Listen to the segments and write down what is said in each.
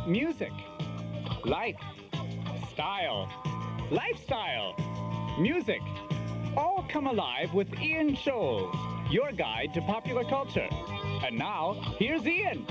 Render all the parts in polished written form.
Music, life, style, lifestyle, music, all come alive with Ian Scholes, your guide to popular culture. And now, here's Ian.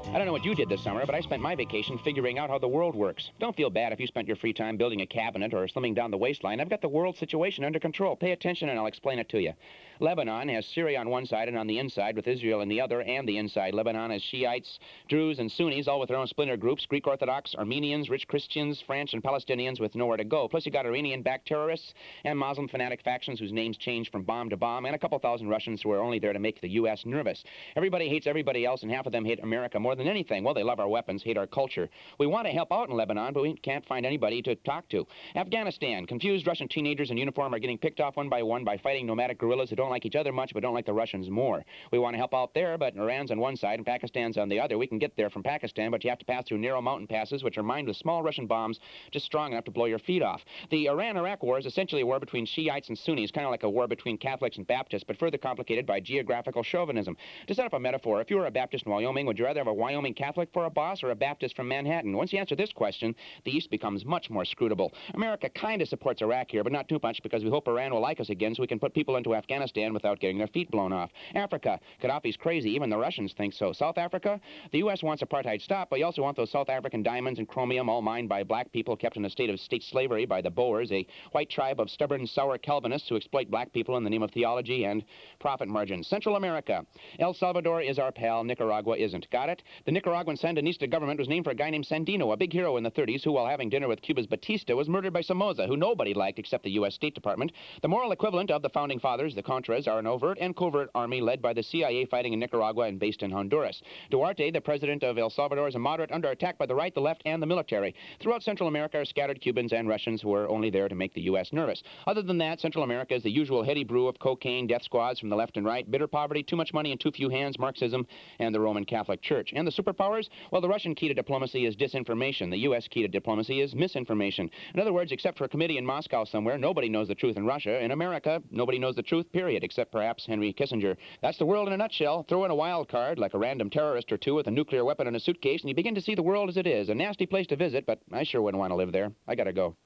I don't know what you did this summer, but I spent my vacation figuring out how the world works. Don't feel bad if you spent your free time building a cabinet or slimming down the waistline. I've got the world situation under control. Pay attention and I'll explain it to you. Lebanon has Syria on one side and on the inside with Israel on the other, and the inside. Lebanon has Shiites, Druze, and Sunnis, all with their own splinter groups, Greek Orthodox, Armenians, rich Christians, French, and Palestinians with nowhere to go. Plus you got Iranian-backed terrorists and Muslim fanatic factions whose names change from bomb to bomb, and a couple thousand Russians who are only there to make the U.S. nervous. Everybody hates everybody else, and half of them hate America more than anything. Well, they love our weapons, hate our culture. We want to help out in Lebanon, but we can't find anybody to talk to. Afghanistan. Confused Russian teenagers in uniform are getting picked off one by one by fighting nomadic guerrillas who don't like each other much but don't like the Russians more. We want to help out there, but Iran's on one side and Pakistan's on the other. We can get there from Pakistan, but you have to pass through narrow mountain passes, which are mined with small Russian bombs just strong enough to blow your feet off. The Iran-Iraq war is essentially a war between Shiites and Sunnis, kind of like a war between Catholics and Baptists, but further complicated by geographical chauvinism. To set up a metaphor, if you were a Baptist in Wyoming, would you rather have a Wyoming Catholic for a boss or a Baptist from Manhattan? Once you answer this question, the East becomes much more scrutable. America kind of supports Iraq here, but not too much, because we hope Iran will like us again so we can put people into Afghanistan without getting their feet blown off. Africa. Gaddafi's crazy. Even the Russians think so. South Africa. The U.S. wants apartheid stopped, but you also want those South African diamonds and chromium all mined by black people kept in a state of state slavery by the Boers, a white tribe of stubborn, sour Calvinists who exploit black people in the name of theology and profit margins. Central America. El Salvador is our pal. Nicaragua isn't. Got it? The Nicaraguan Sandinista government was named for a guy named Sandino, a big hero in the 30s who, while having dinner with Cuba's Batista, was murdered by Somoza, who nobody liked except the U.S. State Department. The moral equivalent of the Founding Fathers, the Contras, are an overt and covert army led by the CIA fighting in Nicaragua and based in Honduras. Duarte, the president of El Salvador, is a moderate under attack by the right, the left, and the military. Throughout Central America are scattered Cubans and Russians who are only there to make the U.S. nervous. Other than that, Central America is the usual heady brew of cocaine, death squads from the left and right, bitter poverty, too much money in too few hands, Marxism, and the Roman Catholic Church. And the superpowers? Well, the Russian key to diplomacy is disinformation. The U.S. key to diplomacy is misinformation. In other words, except for a committee in Moscow somewhere, nobody knows the truth in Russia. In America, nobody knows the truth, period, except perhaps Henry Kissinger. That's the world in a nutshell. Throw in a wild card, like a random terrorist or two with a nuclear weapon in a suitcase, and you begin to see the world as it is. A nasty place to visit, but I sure wouldn't want to live there. I gotta go.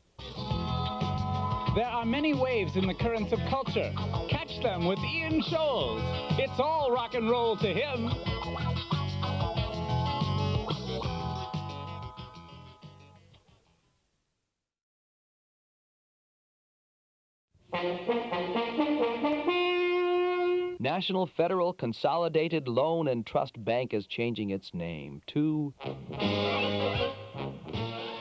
There are many waves in the currents of culture. Catch them with Ian Scholes. It's all rock and roll to him. National Federal Consolidated Loan and Trust Bank is changing its name to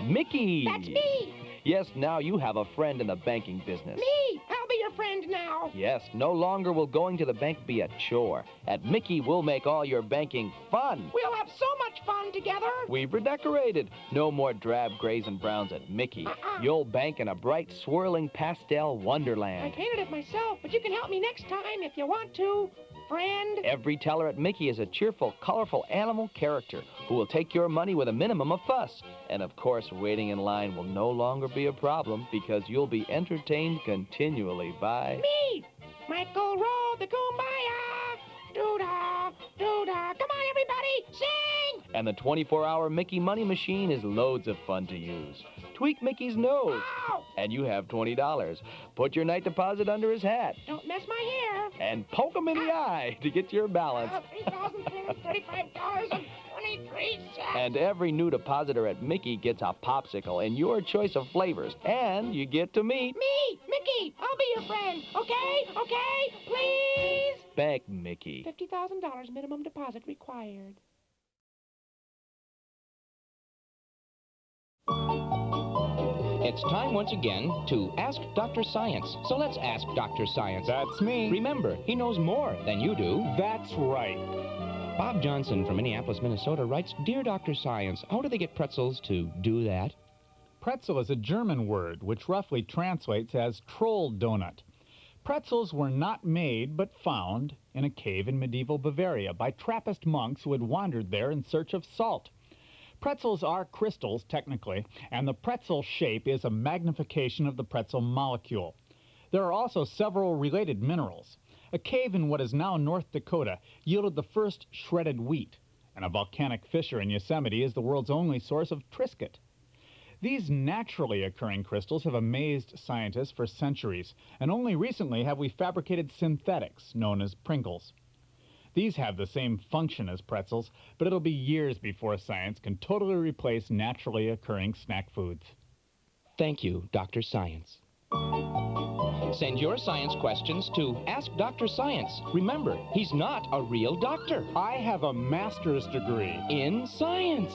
Mickey. That's me. Yes, now you have a friend in the banking business. Me. I'll be your friend now. Yes, no longer will going to the bank be a chore. At Mickey, we'll make all your banking fun. We'll have so much fun together. We've redecorated. No more drab grays and browns at Mickey. You'll bank in a bright, swirling pastel wonderland. I painted it myself, but you can help me next time if you want to, friend. Every teller at Mickey is a cheerful, colorful animal character who will take your money with a minimum of fuss. And of course, waiting in line will no longer be a problem because you'll be entertained continually by... Me! Michael Rowe, the Kumbaya! Doo-dah, doo-dah. Come on, everybody, sing! And the 24-hour Mickey Money Machine is loads of fun to use. Tweak Mickey's nose, and you have $20. Put your night deposit under his hat. Don't mess my hair. And poke him in the eye to get your balance. $3,335.23. And every new depositor at Mickey gets a popsicle in your choice of flavors. And you get to meet... Me, Mickey. I'll be your friend. Okay? Okay? Please? Bank Mickey. $50,000 minimum deposit required. It's time once again to Ask Dr. Science. So let's ask Dr. Science. That's me. Remember, he knows more than you do. That's right. Bob Johnson from Minneapolis, Minnesota writes, Dear Dr. Science, how do they get pretzels to do that? Pretzel is a German word which roughly translates as troll donut. Pretzels were not made but found in a cave in medieval Bavaria by Trappist monks who had wandered there in search of salt. Pretzels are crystals, technically, and the pretzel shape is a magnification of the pretzel molecule. There are also several related minerals. A cave in what is now North Dakota yielded the first shredded wheat. and a volcanic fissure in Yosemite is the world's only source of Triscuit. These naturally occurring crystals have amazed scientists for centuries, and only recently have we fabricated synthetics known as Pringles. These have the same function as pretzels, but it'll be years before science can totally replace naturally occurring snack foods. Thank you, Dr. Science. Send your science questions to Ask Dr. Science. Remember, he's not a real doctor. I have a master's degree In science.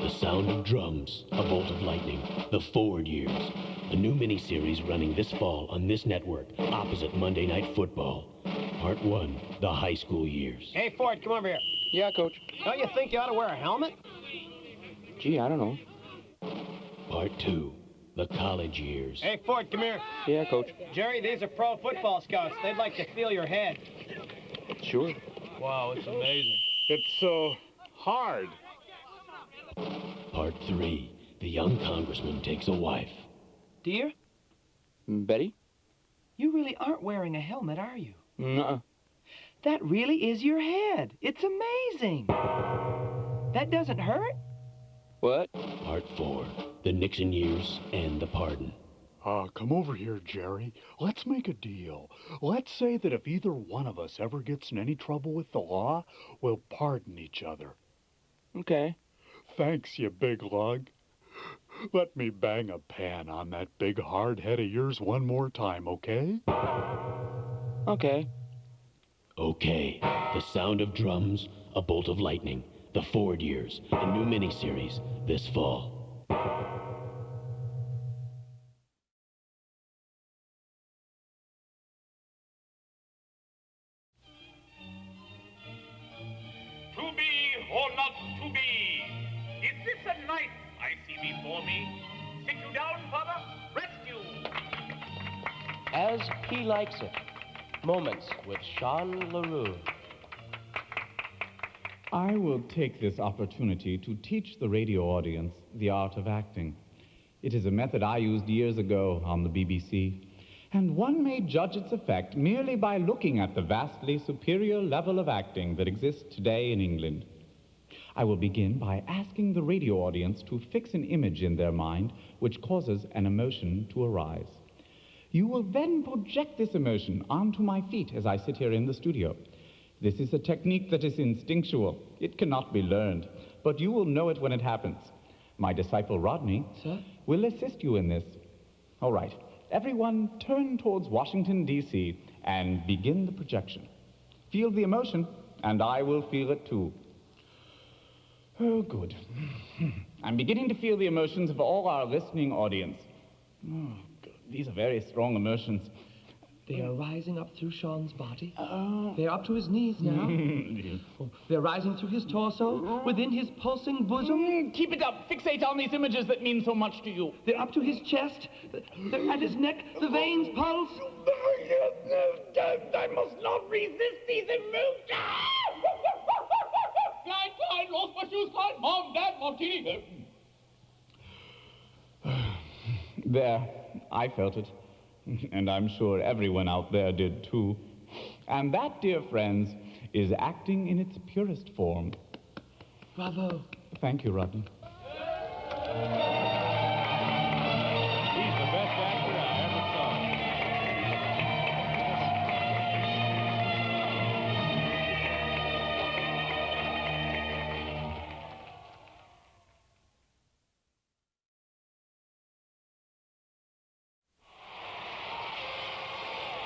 The Sound of Drums, A Bolt of Lightning, The Forward Years. A new miniseries running this fall on this network, opposite Monday Night Football. Part 1, The High School Years. Hey, Ford, come over here. Yeah, Coach. Don't you think you ought to wear a helmet? Gee, I don't know. Part 2, The College Years. Hey, Ford, come here. Yeah, Coach. Jerry, these are pro football scouts. They'd like to feel your head. Sure. Wow, it's amazing. It's so hard. Part 3, The Young Congressman Takes a Wife. Dear, Betty? you really aren't wearing a helmet, are you? Nuh-uh. That really is your head. It's amazing. That doesn't hurt? What? Part 4, The Nixon Years and the Pardon. Come over here, Jerry. Let's make a deal. Let's say that if either one of us ever gets in any trouble with the law, we'll pardon each other. Okay. Thanks, you big lug. Let me bang a pan on that big hard head of yours one more time, okay? Okay. Okay, The Sound of Drums, A Bolt of Lightning, The Forward Years, a new miniseries this fall. To be or not to be? Is this a knife I see before me? Sit you down, Father. Rest you. As He Likes It. Moments with Sean LaRue. I will take this opportunity to teach the radio audience the art of acting. It is a method I used years ago on the BBC, and one may judge its effect merely by looking at the vastly superior level of acting that exists today in England. I will begin by asking the radio audience to fix an image in their mind which causes an emotion to arise. You will then project this emotion onto my feet as I sit here in the studio. This is a technique that is instinctual. It cannot be learned, but you will know it when it happens. My disciple Rodney will assist you in this. All right, everyone turn towards Washington, D.C. and begin the projection. Feel the emotion, and I will feel it too. Oh, good. I'm beginning to feel the emotions of all our listening audience. Oh, good. These are very strong emotions. They are rising up through Sean's body. They're up to his knees now. They're rising through his torso, within his pulsing bosom. Keep it up. Fixate on these images that mean so much to you. They're up to his chest. They're at his neck. The veins pulse. I must not resist these emotions. Klein, los, was you Klein? Mom, Dad, Martini. There, I felt it. And I'm sure everyone out there did too. And that, dear friends, is acting in its purest form. Bravo. Thank you, Rodney. He's the best actor I ever saw.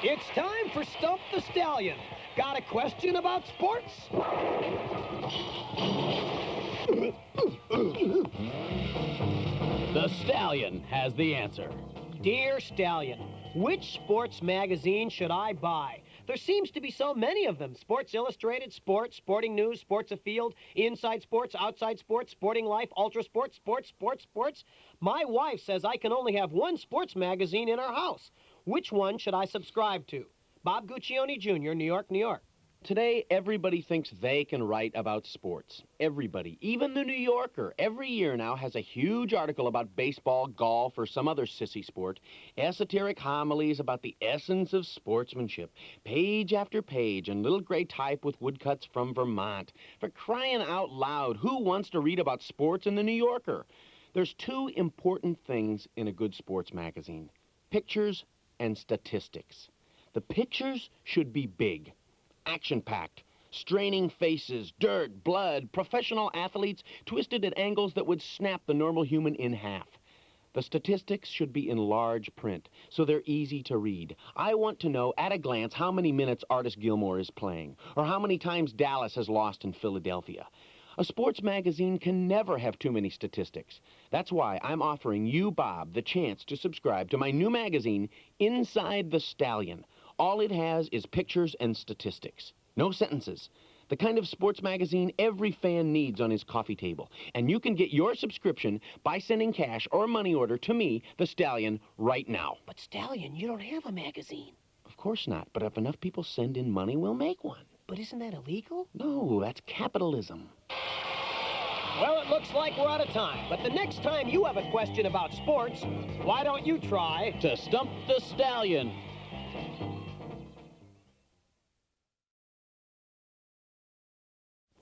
It's time for Stump the Stallion. Got a question about sports? The Stallion has the answer. Dear Stallion, which sports magazine should I buy? There seems to be so many of them. Sports Illustrated, Sports, Sporting News, Sports Afield, Inside Sports, Outside Sports, Sporting Life, Ultra Sports, Sports. My wife says I can only have one sports magazine in our house. Which one should I subscribe to? Bob Guccione Jr., New York, New York. Today, everybody thinks they can write about sports. Everybody, even the New Yorker, every year now has a huge article about baseball, golf, or some other sissy sport. Esoteric homilies about the essence of sportsmanship. Page after page in little gray type with woodcuts from Vermont. For crying out loud, who wants to read about sports in the New Yorker? There's two important things in a good sports magazine: pictures and statistics. The pictures should be big, action-packed, straining faces, dirt, blood, professional athletes twisted at angles that would snap the normal human in half. The statistics should be in large print, so they're easy to read. I want to know at a glance how many minutes Artis Gilmore is playing, or how many times Dallas has lost in Philadelphia. A sports magazine can never have too many statistics. That's why I'm offering you, Bob, the chance to subscribe to my new magazine, Inside the Stallion. All it has is pictures and statistics. No sentences. The kind of sports magazine every fan needs on his coffee table. And you can get your subscription by sending cash or money order to me, the Stallion, right now. But Stallion, you don't have a magazine. Of course not, but if enough people send in money, we'll make one. But isn't that illegal? No, that's capitalism. Well, it looks like we're out of time. But the next time you have a question about sports, why don't you try to Stump the Stallion?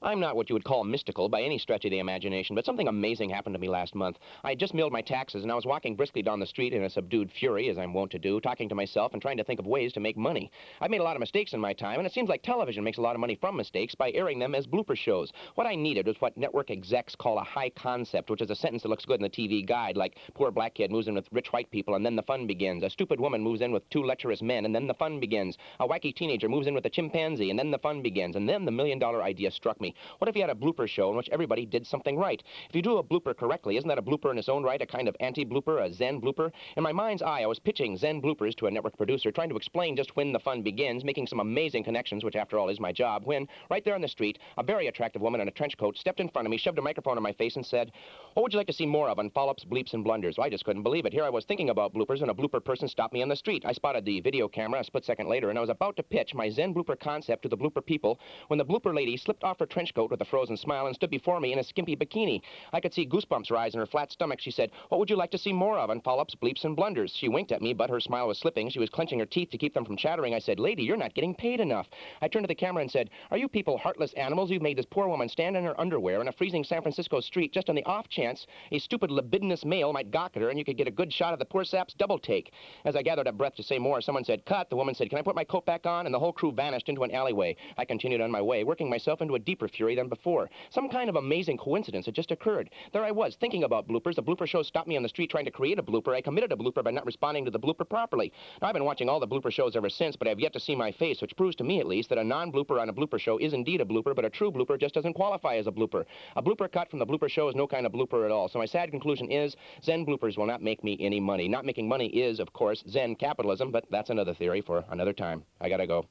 I'm not what you would call mystical by any stretch of the imagination, but something amazing happened to me last month. I had just mailed my taxes, and I was walking briskly down the street in a subdued fury, as I'm wont to do, talking to myself and trying to think of ways to make money. I've made a lot of mistakes in my time, and it seems like television makes a lot of money from mistakes by airing them as blooper shows. What I needed was what network execs call a high concept, which is a sentence that looks good in the TV guide, like poor black kid moves in with rich white people, and then the fun begins. A stupid woman moves in with two lecherous men, and then the fun begins. A wacky teenager moves in with a chimpanzee, and then the fun begins. And then the million-dollar idea struck me. What if you had a blooper show in which everybody did something right? If you do a blooper correctly, isn't that a blooper in its own right, a kind of anti-blooper, a Zen blooper? In my mind's eye, I was pitching Zen Bloopers to a network producer, trying to explain just when the fun begins, making some amazing connections, which after all is my job, when, right there on the street, a very attractive woman in a trench coat stepped in front of me, shoved a microphone in my face, and said, "What would you like to see more of on follow-ups, bleeps, and blunders?" Well, I just couldn't believe it. Here I was thinking about bloopers, and a blooper person stopped me on the street. I spotted the video camera a split second later, and I was about to pitch my Zen blooper concept to the blooper people when the blooper lady slipped off her trench coat with a frozen smile and stood before me in a skimpy bikini. I could see goosebumps rise in her flat stomach. She said, "What would you like to see more of on follow-ups, bleeps, and blunders?" She winked at me, but her smile was slipping. She was clenching her teeth to keep them from chattering. I said, "Lady, you're not getting paid enough." I turned to the camera and said, "Are you people heartless animals? You've made this poor woman stand in her underwear in a freezing San Francisco street just on the off chance a stupid libidinous male might gawk at her and you could get a good shot of the poor sap's double take." As I gathered up breath to say more, someone said, "Cut." The woman said, "Can I put my coat back on?" And the whole crew vanished into an alleyway. I continued on my way, working myself into a deeper fury than before. Some kind of amazing coincidence had just occurred. There I was, thinking about bloopers. A blooper show stopped me on the street trying to create a blooper. I committed a blooper by not responding to the blooper properly. Now, I've been watching all the blooper shows ever since, but I've yet to see my face, which proves to me, at least, that a non-blooper on a blooper show is indeed a blooper, but a true blooper just doesn't qualify as a blooper. A blooper cut from the blooper show is no kind of blooper at all. So my sad conclusion is Zen Bloopers will not make me any money. Not making money is, of course, Zen capitalism, but that's another theory for another time. I gotta go.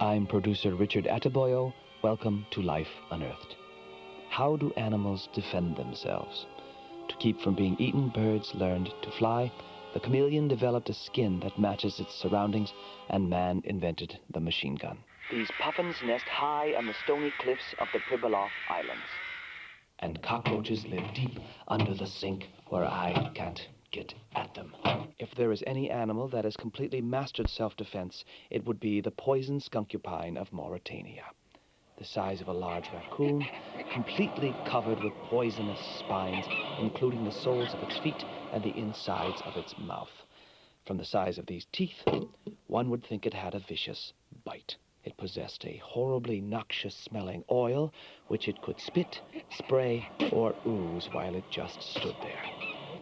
I'm producer Richard Attaboyo. Welcome to Life Unearthed. How do animals defend themselves? To keep from being eaten, birds learned to fly. The chameleon developed a skin that matches its surroundings, and man invented the machine gun. These puffins nest high on the stony cliffs of the Pribilof Islands. And cockroaches live deep under the sink where I can't get at them. If there is any animal that has completely mastered self-defense, it would be the poison skunkupine of Mauritania. The size of a large raccoon, completely covered with poisonous spines, including the soles of its feet and the insides of its mouth. From the size of these teeth, one would think it had a vicious bite. It possessed a horribly noxious-smelling oil, which it could spit, spray, or ooze while it just stood there.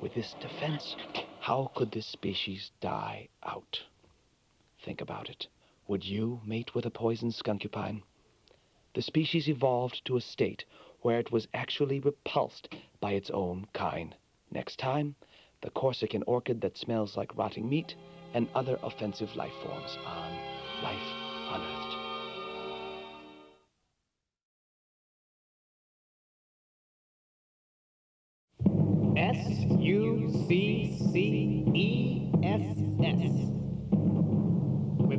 With this defense, how could this species die out? Think about it. Would you mate with a poisoned skunkupine? The species evolved to a state where it was actually repulsed by its own kind. Next time, the Corsican orchid that smells like rotting meat and other offensive life forms on Life Unearthed. With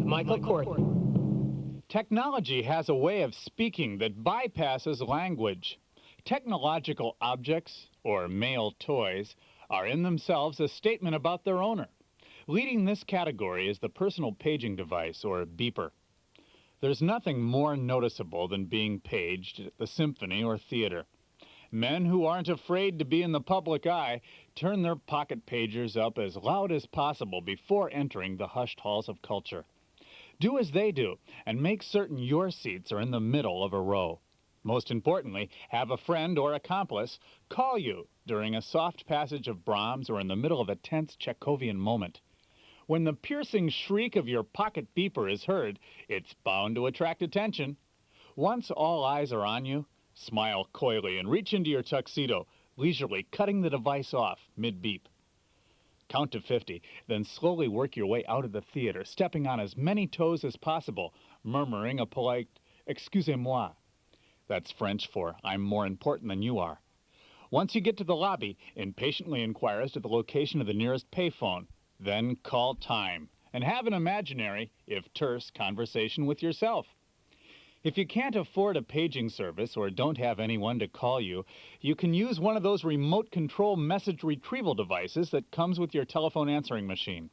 Michael Cordon. Technology has a way of speaking that bypasses language. Technological objects, or male toys, are in themselves a statement about their owner. Leading this category is the personal paging device, or beeper. There's nothing more noticeable than being paged at the symphony or theater. Men who aren't afraid to be in the public eye turn their pocket pagers up as loud as possible before entering the hushed halls of culture. Do as they do, and make certain your seats are in the middle of a row. Most importantly, have a friend or accomplice call you during a soft passage of Brahms or in the middle of a tense Chekhovian moment. When the piercing shriek of your pocket beeper is heard, it's bound to attract attention. Once all eyes are on you, smile coyly and reach into your tuxedo, leisurely cutting the device off mid-beep. Count to 50, then slowly work your way out of the theater, stepping on as many toes as possible, murmuring a polite, "Excusez-moi." That's French for, "I'm more important than you are." Once you get to the lobby, impatiently inquire as to the location of the nearest payphone. Then call time, and have an imaginary, if terse, conversation with yourself. If you can't afford a paging service or don't have anyone to call you, you can use one of those remote control message retrieval devices that comes with your telephone answering machine.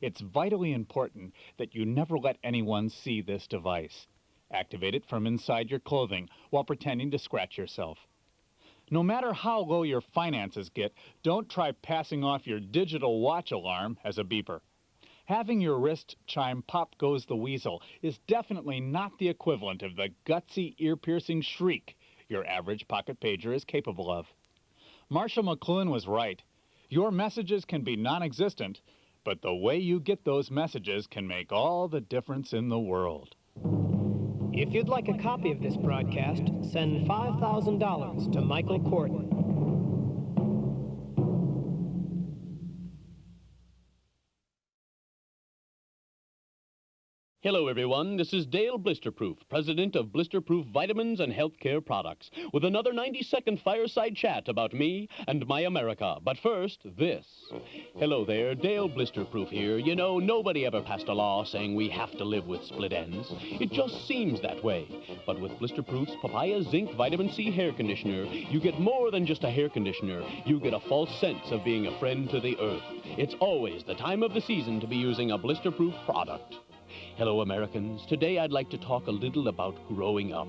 It's vitally important that you never let anyone see this device. Activate it from inside your clothing while pretending to scratch yourself. No matter how low your finances get, don't try passing off your digital watch alarm as a beeper. Having your wrist chime "Pop Goes the Weasel" is definitely not the equivalent of the gutsy, ear-piercing shriek your average pocket pager is capable of. Marshall McLuhan was right. Your messages can be non-existent, but the way you get those messages can make all the difference in the world. If you'd like a copy of this broadcast, send $5,000 to Michael Cordon. Hello, everyone. This is Dale Blisterpoof, president of Blisterpoof Vitamins and Healthcare Products, with another 90-second fireside chat about me and my America. But first, this. Hello there, Dale Blisterpoof here. You know, nobody ever passed a law saying we have to live with split ends. It just seems that way. But with Blisterproof's Papaya Zinc Vitamin C hair conditioner, you get more than just a hair conditioner. You get a false sense of being a friend to the earth. It's always the time of the season to be using a Blisterproof product. Hello, Americans. Today I'd like to talk a little about growing up.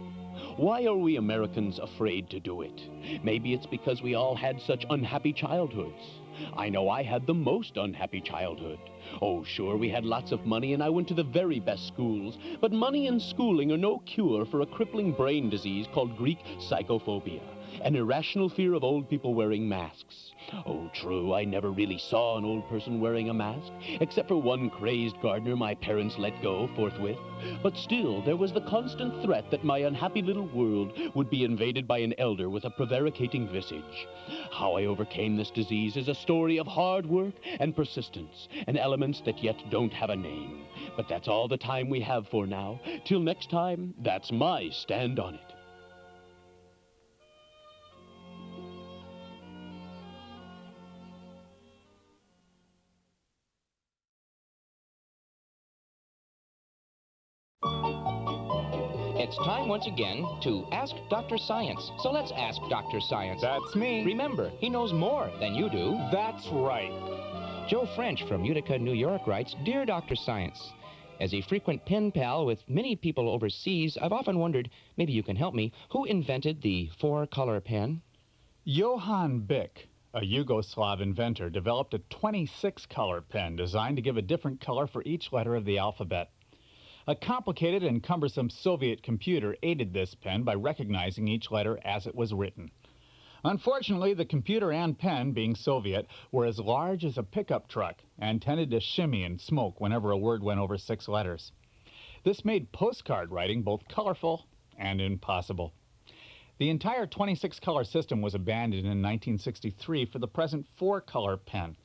Why are we Americans afraid to do it? Maybe it's because we all had such unhappy childhoods. I know I had the most unhappy childhood. Oh, sure, we had lots of money and I went to the very best schools, but money and schooling are no cure for a crippling brain disease called Greek psychophobia, an irrational fear of old people wearing masks. Oh, true, I never really saw an old person wearing a mask, except for one crazed gardener my parents let go forthwith. But still, there was the constant threat that my unhappy little world would be invaded by an elder with a prevaricating visage. How I overcame this disease is a story of hard work and persistence, and elements that yet don't have a name. But that's all the time we have for now. Till next time, that's my stand on it. It's time once again to Ask Dr. Science. So let's ask Dr. Science. That's me. Remember, he knows more than you do. That's right. Joe French from Utica, New York writes, "Dear Dr. Science, as a frequent pen pal with many people overseas, I've often wondered, maybe you can help me, who invented the 4-color pen?" Johann Bick, a Yugoslav inventor, developed a 26-color pen designed to give a different color for each letter of the alphabet. A complicated and cumbersome Soviet computer aided this pen by recognizing each letter as it was written. Unfortunately, the computer and pen, being Soviet, were as large as a pickup truck and tended to shimmy and smoke whenever a word went over 6 letters. This made postcard writing both colorful and impossible. The entire 26-color system was abandoned in 1963 for the present 4-color pen,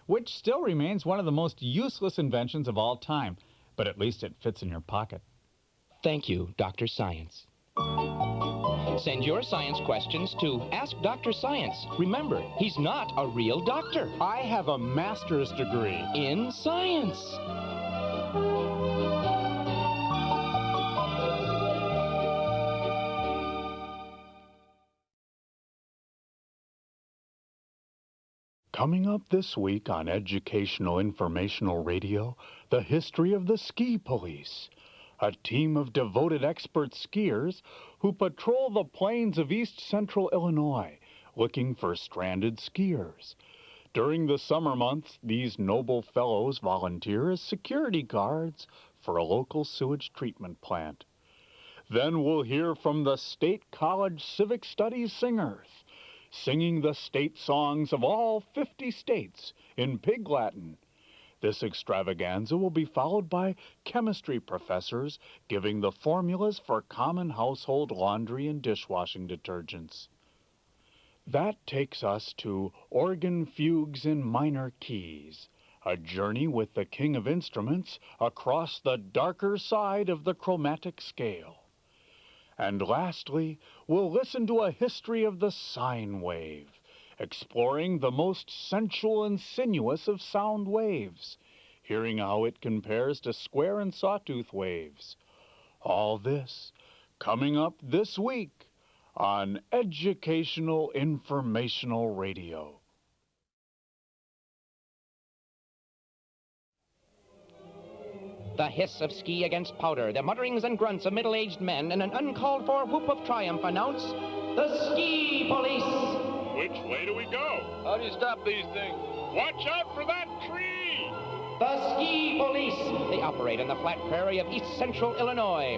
which still remains one of the most useless inventions of all time, but at least it fits in your pocket. Thank you, Dr. Science. Send your science questions to Ask Dr. Science. Remember, he's not a real doctor. I have a master's degree In science. Coming up this week on Educational Informational Radio, the history of the ski police. A team of devoted expert skiers who patrol the plains of east central Illinois looking for stranded skiers. During the summer months, these noble fellows volunteer as security guards for a local sewage treatment plant. Then we'll hear from the State College Civic Studies singers, singing the state songs of all 50 states in Pig Latin. This extravaganza will be followed by chemistry professors giving the formulas for common household laundry and dishwashing detergents. That takes us to Organ Fugues in Minor Keys, a journey with the king of instruments across the darker side of the chromatic scale. And lastly, we'll listen to a history of the sine wave, exploring the most sensual and sinuous of sound waves, hearing how it compares to square and sawtooth waves. All this coming up this week on Educational Informational Radio. The hiss of ski against powder, the mutterings and grunts of middle-aged men, and an uncalled-for whoop of triumph announce the ski police. Which way do we go? How do you stop these things? Watch out for that tree! The ski police. They operate in the flat prairie of east central Illinois.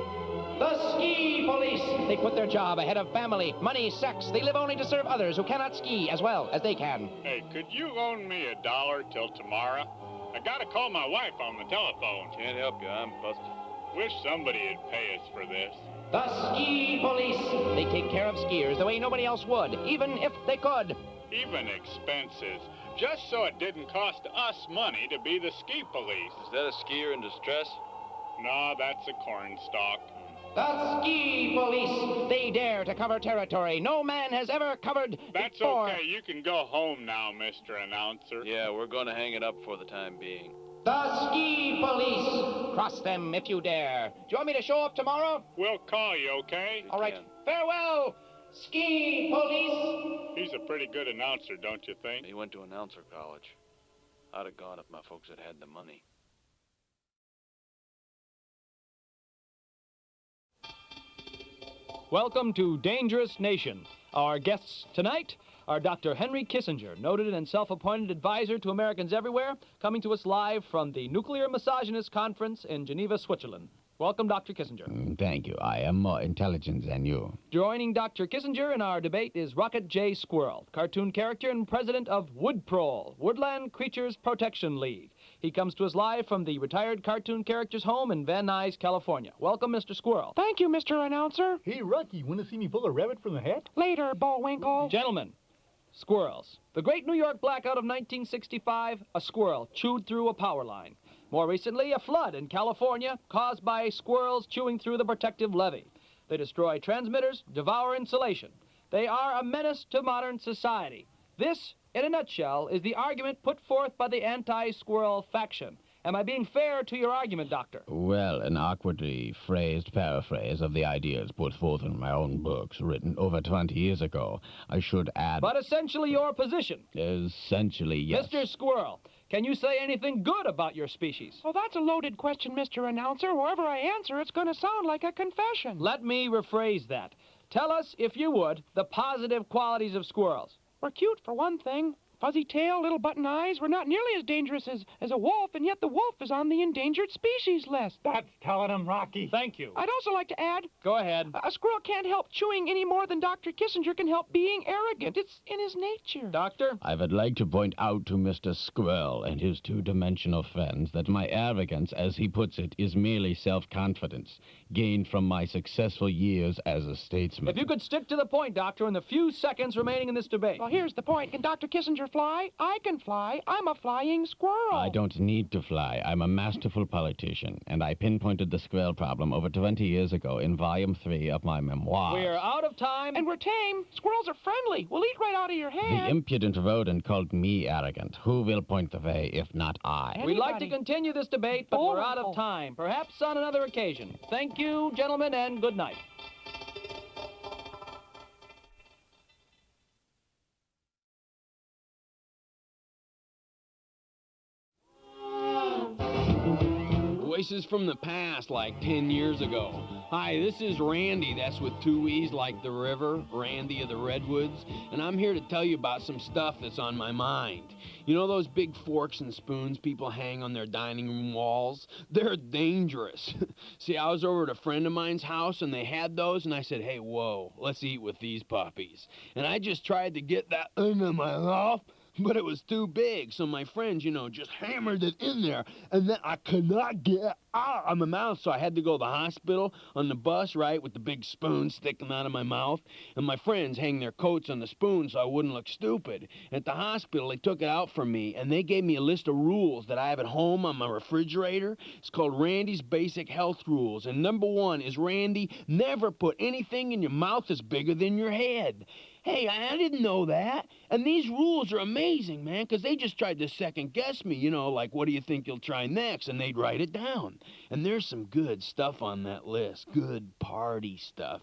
The ski police. They put their job ahead of family, money, sex. They live only to serve others who cannot ski as well as they can. Hey, could you loan me $1 till tomorrow? I gotta call my wife on the telephone. Can't help you, I'm busted. Wish somebody'd pay us for this. The ski police. They take care of skiers the way nobody else would, even if they could. Even expenses. Just so it didn't cost us money to be the ski police. Is that a skier in distress? No, that's a corn stalk. The ski police. They dare to cover territory no man has ever covered That's before. okay. You can go home now, Mr. Announcer. Yeah, we're going to hang it up for the time being. The ski police. Cross them if you dare. Do you want me to show up tomorrow? We'll call you, okay? All right. can. Farewell, ski police. He's a pretty good announcer, don't you think? He went to announcer college. I'd have gone if my folks had had the money. Welcome to Dangerous Nation. Our guests tonight are Dr. Henry Kissinger, noted and self-appointed advisor to Americans everywhere, coming to us live from the Nuclear Misogynist Conference in Geneva, Switzerland. Welcome, Dr. Kissinger. Thank you. I am more intelligent than you. Joining Dr. Kissinger in our debate is Rocket J. Squirrel, cartoon character and president of WoodProl, Woodland Creatures Protection League. He comes to us live from the retired cartoon character's home in Van Nuys, California. Welcome, Mr. Squirrel. Thank you, Mr. Announcer. Hey, Rocky, want to see me pull a rabbit from the hat? Later, Bullwinkle. Gentlemen, squirrels. The Great New York Blackout of 1965, a squirrel chewed through a power line. More recently, a flood in California caused by squirrels chewing through the protective levee. They destroy transmitters, devour insulation. They are a menace to modern society. This, in a nutshell, is the argument put forth by the anti-squirrel faction. Am I being fair to your argument, Doctor? Well, an awkwardly phrased paraphrase of the ideas put forth in my own books, written over 20 years ago. I should add... But essentially your position. Essentially, yes. Mr. Squirrel, can you say anything good about your species? Well, that's a loaded question, Mr. Announcer. Wherever I answer, it's going to sound like a confession. Let me rephrase that. Tell us, if you would, the positive qualities of squirrels. We're cute, for one thing. Fuzzy tail, little button eyes. We're not nearly as dangerous as a wolf, and yet the wolf is on the endangered species list. That's telling him, Rocky. Thank you. I'd also like to add... Go ahead. A squirrel can't help chewing any more than Dr. Kissinger can help being arrogant. It's in his nature. Doctor? I would like to point out to Mr. Squirrel and his two-dimensional friends that my arrogance, as he puts it, is merely self-confidence, gained from my successful years as a statesman. If you could stick to the point, Doctor, in the few seconds remaining in this debate. Well, here's the point. Can Dr. Kissinger butterfly. I can fly. I'm a flying squirrel. I don't need to fly. I'm a masterful politician, and I pinpointed the squirrel problem over 20 years ago in Volume 3 of my memoirs. We're out of time. And we're tame. Squirrels are friendly. We'll eat right out of your hand. The impudent rodent called me arrogant. Who will point the way if not I? We'd like to continue this debate, but we're out of time. Perhaps on another occasion. Thank you, gentlemen, and good night. Voices from the past, like 10 years ago. Hi, this is Randy, that's with 2 E's like the river, Randy of the Redwoods, and I'm here to tell you about some stuff that's on my mind. You know those big forks and spoons people hang on their dining room walls? They're dangerous. See, I was over at a friend of mine's house, and they had those, and I said, hey, whoa, let's eat with these puppies. And I just tried to get that into my mouth, but it was too big, so my friends, just hammered it in there, and then I could not get out of my mouth, so I had to go to the hospital on the bus, right, with the big spoon sticking out of my mouth, and my friends hang their coats on the spoon so I wouldn't look stupid. At the hospital, they took it out from me, and they gave me a list of rules that I have at home on my refrigerator. It's called Randy's Basic Health Rules, and number 1 is, Randy, never put anything in your mouth that's bigger than your head. Hey, I didn't know that. And these rules are amazing, man, because they just tried to second-guess me, like, what do you think you'll try next? And they'd write it down. And there's some good stuff on that list, good party stuff,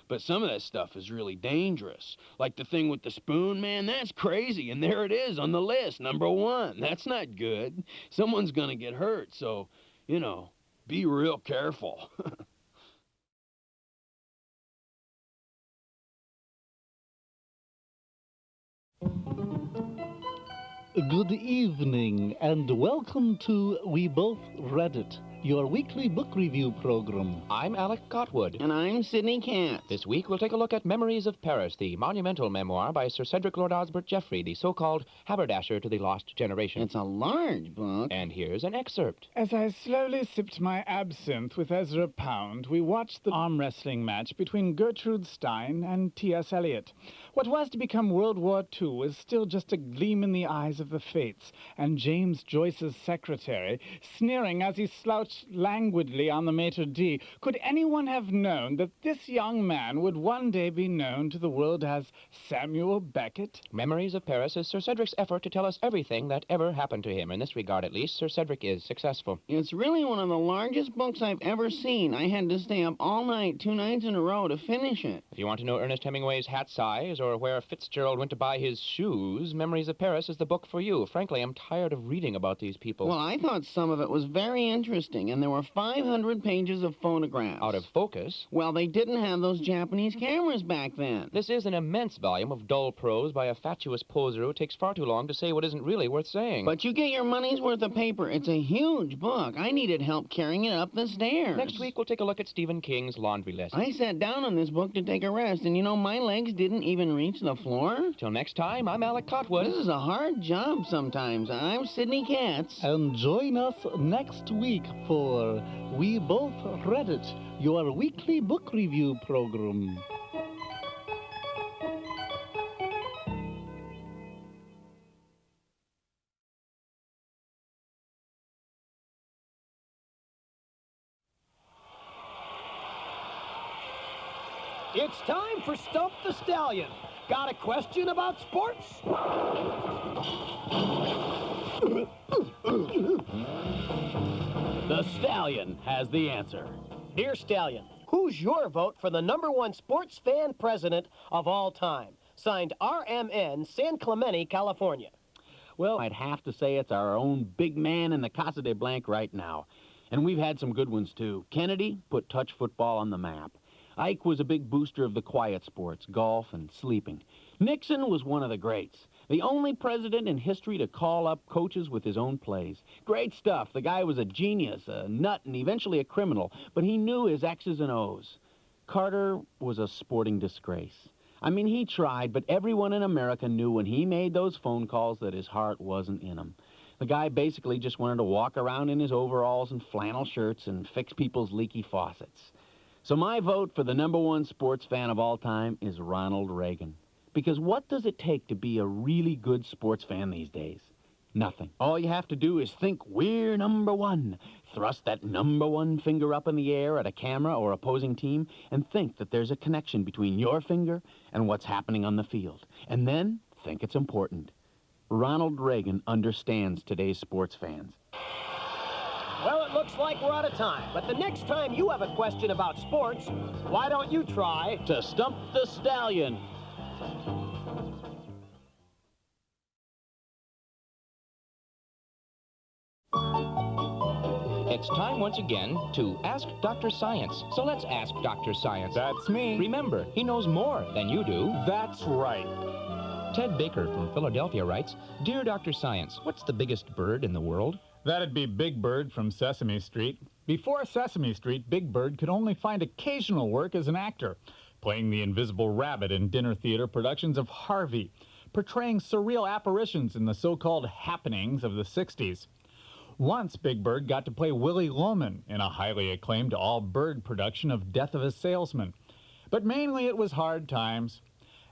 But some of that stuff is really dangerous. Like the thing with the spoon, man, that's crazy. And there it is on the list, number 1. That's not good. Someone's going to get hurt, so, be real careful. Good evening, and welcome to We Both Read It, your weekly book review program. I'm Alec Cotwood. And I'm Sidney Katz. This week we'll take a look at Memories of Paris, the monumental memoir by Sir Cedric Lord Osbert Geoffrey, the so-called haberdasher to the lost generation. It's a large book. And here's an excerpt. As I slowly sipped my absinthe with Ezra Pound, we watched the arm wrestling match between Gertrude Stein and T.S. Eliot. What was to become World War II was still just a gleam in the eyes of the fates, and James Joyce's secretary, sneering as he slouched languidly on the maitre d', could anyone have known that this young man would one day be known to the world as Samuel Beckett? Memories of Paris is Sir Cedric's effort to tell us everything that ever happened to him. In this regard, at least, Sir Cedric is successful. It's really one of the largest books I've ever seen. I had to stay up all night, 2 nights in a row, to finish it. If you want to know Ernest Hemingway's hat size or where Fitzgerald went to buy his shoes, Memories of Paris is the book for you. Frankly, I'm tired of reading about these people. Well, I thought some of it was very interesting, and there were 500 pages of photographs. Out of focus? Well, they didn't have those Japanese cameras back then. This is an immense volume of dull prose by a fatuous poser who takes far too long to say what isn't really worth saying. But you get your money's worth of paper. It's a huge book. I needed help carrying it up the stairs. Next week, we'll take a look at Stephen King's Laundry List. I sat down on this book to take a rest, and my legs didn't even reach the floor. Till next time, I'm Alec Cotwood. This is a hard job sometimes. I'm Sidney Katz. And join us next week for We Both Read It, your weekly book review program. It's time for Stump the Stallion. Got a question about sports? The Stallion has the answer. Dear Stallion, who's your vote for the #1 sports fan president of all time? Signed RMN, San Clemente, California. Well, I'd have to say it's our own big man in the Casa de Blanc right now. And we've had some good ones, too. Kennedy put touch football on the map. Ike was a big booster of the quiet sports, golf and sleeping. Nixon was one of the greats. The only president in history to call up coaches with his own plays. Great stuff. The guy was a genius, a nut, and eventually a criminal, but he knew his X's and O's. Carter was a sporting disgrace. I mean, he tried, but everyone in America knew when he made those phone calls that his heart wasn't in him. The guy basically just wanted to walk around in his overalls and flannel shirts and fix people's leaky faucets. So my vote for the #1 sports fan of all time is Ronald Reagan. Because what does it take to be a really good sports fan these days? Nothing. All you have to do is think we're number one. Thrust that number one finger up in the air at a camera or opposing team and think that there's a connection between your finger and what's happening on the field. And then think it's important. Ronald Reagan understands today's sports fans. Well, it looks like we're out of time. But the next time you have a question about sports, why don't you try to Stump the Stallion? It's time once again to Ask Dr. Science. So let's ask Dr. Science. That's me. Remember, he knows more than you do. That's right. Ted Baker from Philadelphia writes, Dear Dr. Science, what's the biggest bird in the world? That'd be Big Bird from Sesame Street. Before Sesame Street, Big Bird could only find occasional work as an actor, playing the invisible rabbit in dinner theater productions of Harvey, portraying surreal apparitions in the so-called happenings of the 60s. Once, Big Bird got to play Willie Loman in a highly acclaimed all-bird production of Death of a Salesman. But mainly it was hard times.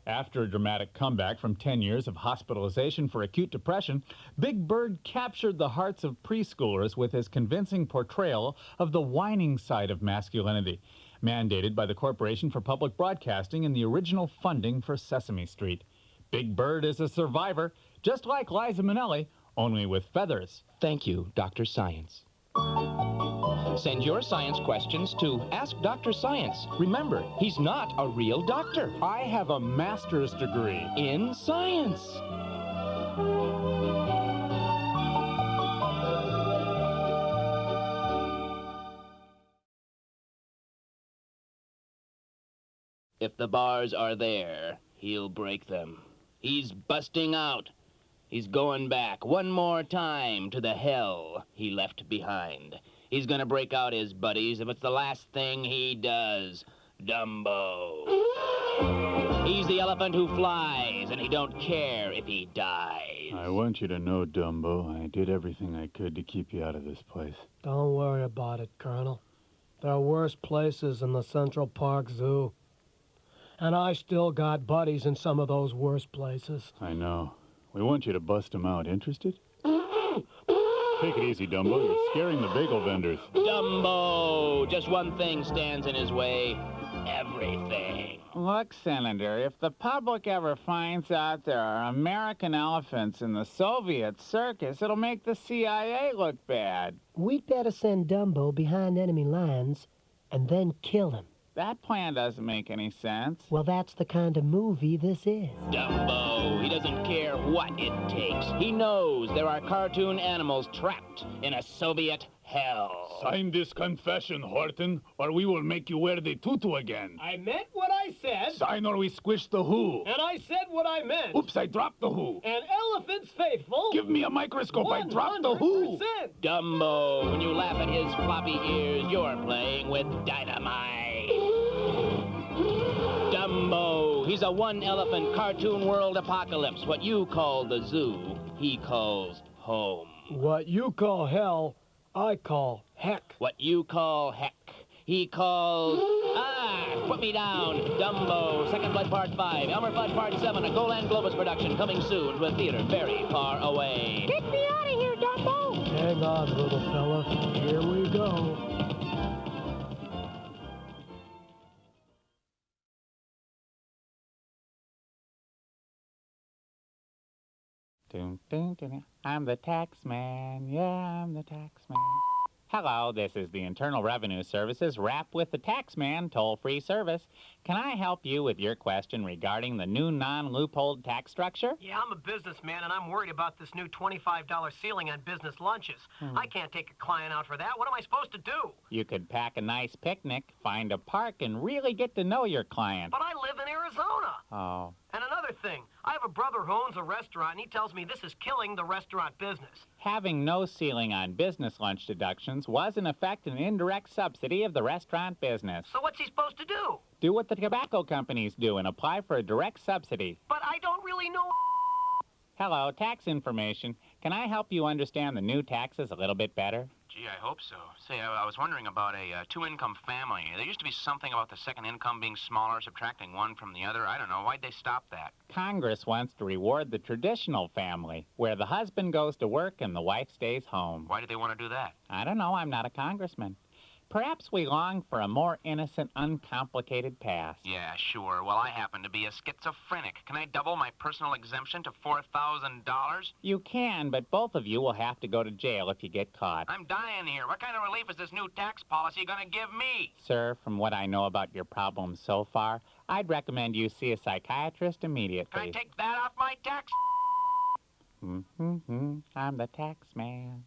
After a dramatic comeback from 10 years of hospitalization for acute depression, Big Bird captured the hearts of preschoolers with his convincing portrayal of the whining side of masculinity, mandated by the Corporation for Public Broadcasting in the original funding for Sesame Street. Big Bird is a survivor, just like Liza Minnelli, only with feathers. Thank you, Dr. Science. Send your science questions to Ask Dr. Science. Remember, he's not a real doctor. I have a master's degree in science. If the bars are there, he'll break them. He's busting out. He's going back one more time to the hell he left behind. He's gonna break out his buddies if it's the last thing he does. Dumbo. He's the elephant who flies, and he don't care if he dies. I want you to know, Dumbo, I did everything I could to keep you out of this place. Don't worry about it, Colonel. There are worse places than the Central Park Zoo. And I still got buddies in some of those worse places. I know. We want you to bust them out. Interested? Take it easy, Dumbo. You're scaring the bagel vendors. Dumbo! Just one thing stands in his way. Everything. Look, Senator, if the public ever finds out there are American elephants in the Soviet circus, it'll make the CIA look bad. We'd better send Dumbo behind enemy lines and then kill him. That plan doesn't make any sense. Well, that's the kind of movie this is. Dumbo, he doesn't care what it takes. He knows there are cartoon animals trapped in a Soviet hell. Sign this confession, Horton, or we will make you wear the tutu again. I meant what I said. Sign or we squish the who. And I said what I meant. Oops, I dropped the who. An elephant's faithful. Give me a microscope, I dropped the who. Dumbo, when you laugh at his floppy ears, you're playing with dynamite. Dumbo, he's a one-elephant cartoon world apocalypse. What you call the zoo, he calls home. What you call hell, I call heck. What you call heck, he calls... Put me down. Dumbo, Second Blood Part 5, Elmer Fudd Part 7, a Golan Globus production coming soon to a theater very far away. Get me out of here, Dumbo! Hang on, little fella. Here we go. I'm the taxman. Yeah, I'm the taxman. Hello, this is the Internal Revenue Service's Rap with the Taxman toll-free service. Can I help you with your question regarding the new non-loopholed tax structure? Yeah, I'm a businessman, and I'm worried about this new $25 ceiling on business lunches. I can't take a client out for that. What am I supposed to do? You could pack a nice picnic, find a park, and really get to know your client. But I live in Arizona. Oh. And another thing, I have a brother who owns a restaurant, and he tells me this is killing the restaurant business. Having no ceiling on business lunch deductions was, in effect, an indirect subsidy of the restaurant business. So what's he supposed to do? Do what the tobacco companies do and apply for a direct subsidy. But I don't really know... Hello, tax information. Can I help you understand the new taxes a little bit better? Gee, I hope so. Say, I was wondering about a two-income family. There used to be something about the second income being smaller, subtracting one from the other. I don't know. Why'd they stop that? Congress wants to reward the traditional family, where the husband goes to work and the wife stays home. Why did they want to do that? I don't know. I'm not a congressman. Perhaps we long for a more innocent, uncomplicated past. Yeah, sure. Well, I happen to be a schizophrenic. Can I double my personal exemption to $4,000? You can, but both of you will have to go to jail if you get caught. I'm dying here. What kind of relief is this new tax policy going to give me? Sir, from what I know about your problems so far, I'd recommend you see a psychiatrist immediately. Can I take that off my tax? I'm the tax man.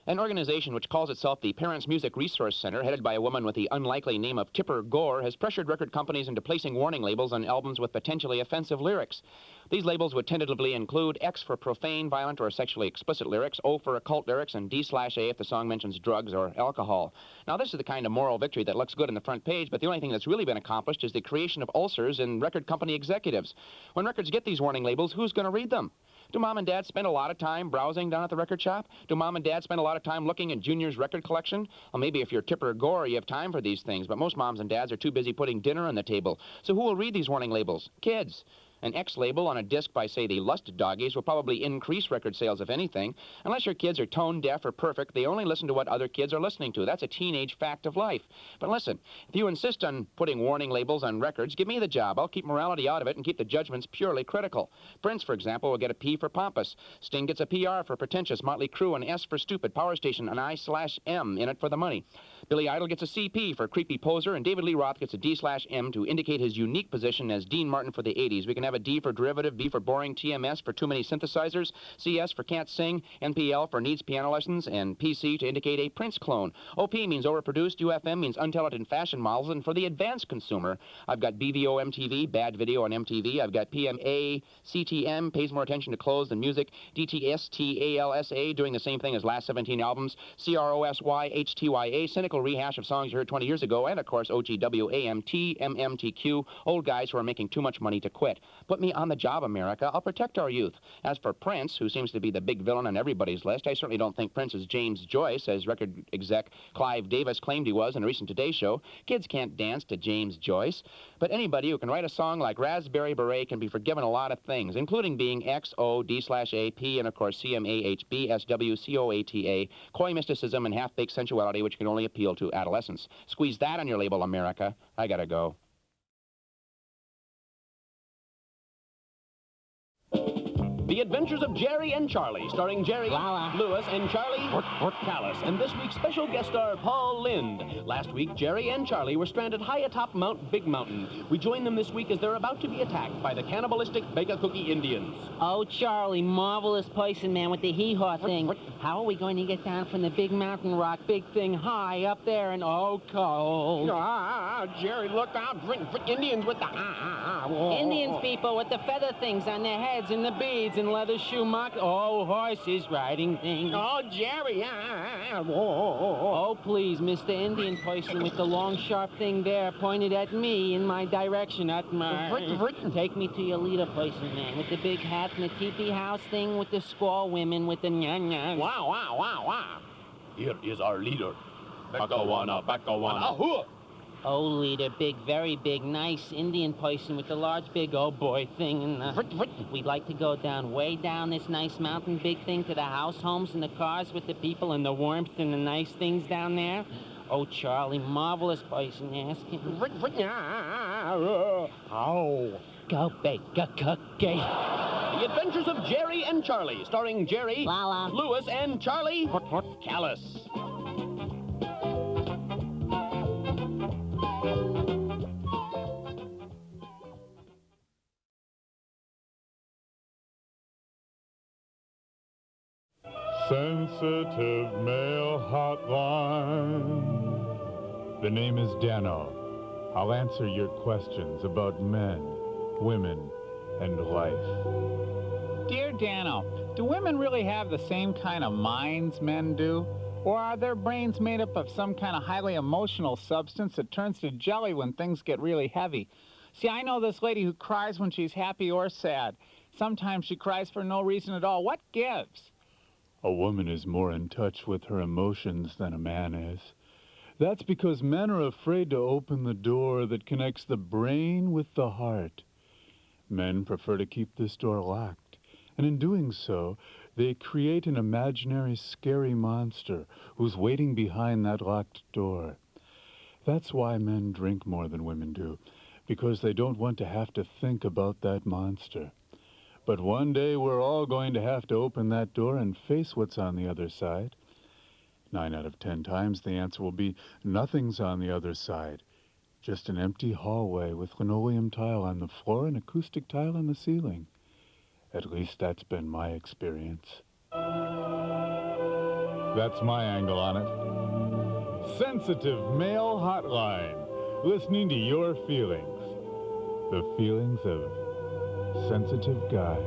An organization which calls itself the Parents Music Resource Center, headed by a woman with the unlikely name of Tipper Gore, has pressured record companies into placing warning labels on albums with potentially offensive lyrics. These labels would tentatively include X for profane, violent, or sexually explicit lyrics, O for occult lyrics, and D/A if the song mentions drugs or alcohol. Now, this is the kind of moral victory that looks good on the front page, but the only thing that's really been accomplished is the creation of ulcers in record company executives. When records get these warning labels, who's going to read them? Do Mom and Dad spend a lot of time browsing down at the record shop? Do Mom and Dad spend a lot of time looking at Junior's record collection? Well, maybe if you're Tipper Gore, you have time for these things, but most moms and dads are too busy putting dinner on the table. So who will read these warning labels? Kids. An X label on a disc by, say, the Lust Doggies will probably increase record sales, if anything. Unless your kids are tone deaf or perfect, they only listen to what other kids are listening to. That's a teenage fact of life. But listen, if you insist on putting warning labels on records, give me the job. I'll keep morality out of it and keep the judgments purely critical. Prince, for example, will get a P for pompous. Sting gets a PR for pretentious. Motley Crue an S for stupid. Power Station an I/M in it for the money. Billy Idol gets a CP for creepy poser, and David Lee Roth gets a D/M to indicate his unique position as Dean Martin for the 80s. We can have a D for derivative, B for boring, TMS for too many synthesizers, CS for can't sing, NPL for needs piano lessons, and PC to indicate a Prince clone. OP means overproduced, UFM means untalented fashion models, and for the advanced consumer, I've got BVO MTV, bad video on MTV. I've got PMA, CTM, pays more attention to clothes than music, DTSTALSA, doing the same thing as last 17 albums, CROSY, HTYA, cynical rehash of songs you heard 20 years ago, and of course OGWAMT, MMTQ, old guys who are making too much money to quit. Put me on the job, America. I'll protect our youth. As for Prince, who seems to be the big villain on everybody's list, I certainly don't think Prince is James Joyce, as record exec Clive Davis claimed he was in a recent Today Show. Kids can't dance to James Joyce. But anybody who can write a song like Raspberry Beret can be forgiven a lot of things, including being X-O, D/A, P, and of course CMAHB, SW, COATA, coy mysticism and half-baked sensuality which can only appeal to adolescents. Squeeze that on your label, America. I gotta go. The Adventures of Jerry and Charlie, starring Jerry, Lewis, and Charlie Callis. And this week's special guest star, Paul Lind. Last week, Jerry and Charlie were stranded high atop Mount Big Mountain. We join them this week as they're about to be attacked by the cannibalistic Bake-A-Cookie Indians. Oh, Charlie, marvelous person, man, with the hee-haw thing. How are we going to get down from the big mountain rock, big thing high up there and oh, cold? Jerry, look out. Indians with the Indians, people, with the feather things on their heads and the beads and leather shoe mock. Oh, horses riding things. Oh, Jerry. Oh, please, Mr. Indian person with the long, sharp thing there pointed at me in my direction, at my... Take me to your leader person, man, with the big hat and the teepee house thing with the squaw women with the nya-nyas. Wow. Here is our leader. Bakawana. Oh, leader, big, very big, nice Indian person with the large, big, oh, boy thing. And we'd like to go down, way down this nice mountain, big thing to the house, homes, and the cars with the people and the warmth and the nice things down there. Oh, Charlie, marvelous person, ask him. Oh. Go Bake-A-Cookie. The Adventures of Jerry and Charlie, starring Jerry, Lewis, and Charlie Callis. Sensitive Male Hotline. The name is Dano. I'll answer your questions about men, women, and life. Dear Dano, do women really have the same kind of minds men do? Or are their brains made up of some kind of highly emotional substance that turns to jelly when things get really heavy? See, I know this lady who cries when she's happy or sad. Sometimes she cries for no reason at all. What gives? A woman is more in touch with her emotions than a man is. That's because men are afraid to open the door that connects the brain with the heart. Men prefer to keep this door locked, and in doing so, they create an imaginary scary monster who's waiting behind that locked door. That's why men drink more than women do, because they don't want to have to think about that monster. But one day we're all going to have to open that door and face what's on the other side. 9 out of 10 times the answer will be nothing's on the other side. Just an empty hallway with linoleum tile on the floor and acoustic tile on the ceiling. At least that's been my experience. That's my angle on it. Sensitive Male Hotline. Listening to your feelings. The feelings of sensitive guys.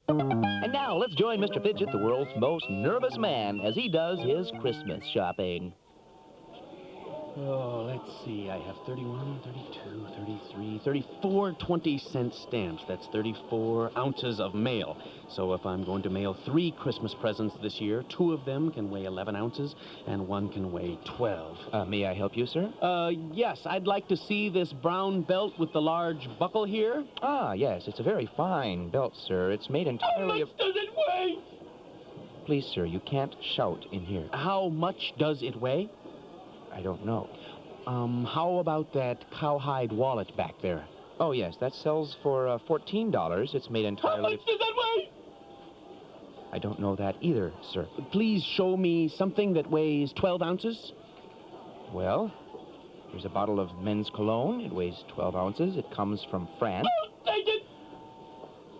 And now let's join Mr. Fidget, the world's most nervous man, as he does his Christmas shopping. Oh, let's see. I have 31, 32, 33, 34 20-cent stamps. That's 34 ounces of mail. So if I'm going to mail 3 Christmas presents this year, 2 of them can weigh 11 ounces and 1 can weigh 12. May I help you, sir? Yes. I'd like to see this brown belt with the large buckle here. Ah, yes. It's a very fine belt, sir. It's made entirely of... How much does it weigh? Please, sir, you can't shout in here. How much does it weigh? I don't know. How about that cowhide wallet back there? Oh, yes, that sells for $14. It's made entirely... How much does that weigh? I don't know that either, sir. Please show me something that weighs 12 ounces. Well, here's a bottle of men's cologne. It weighs 12 ounces. It comes from France. Take it!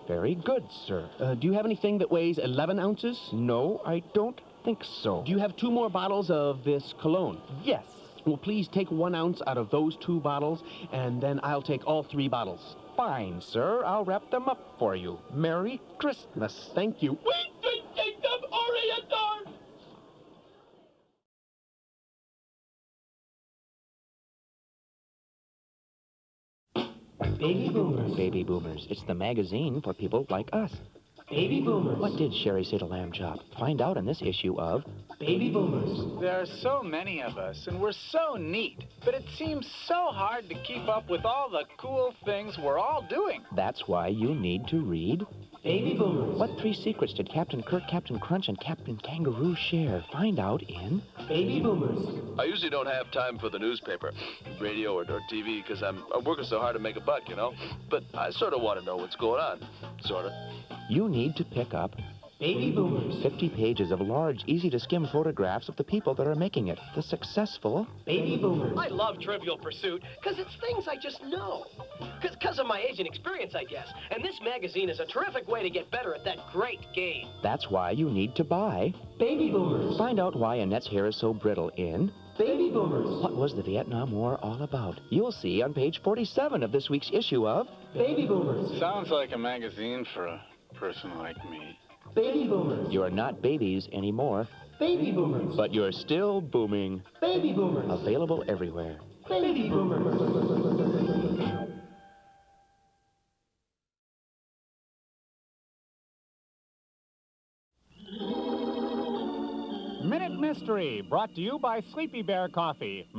Very good, sir. Do you have anything that weighs 11 ounces? No, I don't think so. Do you have 2 more bottles of this cologne? Yes. Well, please take 1 ounce out of those 2 bottles, and then I'll take all 3 bottles. Fine, sir. I'll wrap them up for you. Merry Christmas. Thank you. We can take them Oriental! Baby Boomers. Baby Boomers. It's the magazine for people like us. Baby Boomers. What did Sherry say to Lamb Chop? Find out in this issue of Baby Boomers. There are so many of us, and we're so neat, but it seems so hard to keep up with all the cool things we're all doing. That's why you need to read Baby Boomers. What 3 secrets did Captain Kirk, Captain Crunch, and Captain Kangaroo share? Find out in Baby Boomers. I usually don't have time for the newspaper, radio, or TV, because I'm working so hard to make a buck, you know? But I sort of want to know what's going on, sort of. You need to pick up Baby Boomers. 50 pages of large, easy-to-skim photographs of the people that are making it. The successful Baby Boomers. I love Trivial Pursuit because it's things I just know. Because of my age and experience, I guess. And this magazine is a terrific way to get better at that great game. That's why you need to buy Baby Boomers. Find out why Annette's hair is so brittle in Baby Boomers. What was the Vietnam War all about? You'll see on page 47 of this week's issue of Baby Boomers. Sounds like a magazine for a person like me. Baby Boomers. You're not babies anymore. Baby Boomers. But you're still booming. Baby Boomers. Available everywhere. Baby Boomers. Minute Mystery, brought to you by Sleepy Bear Coffee.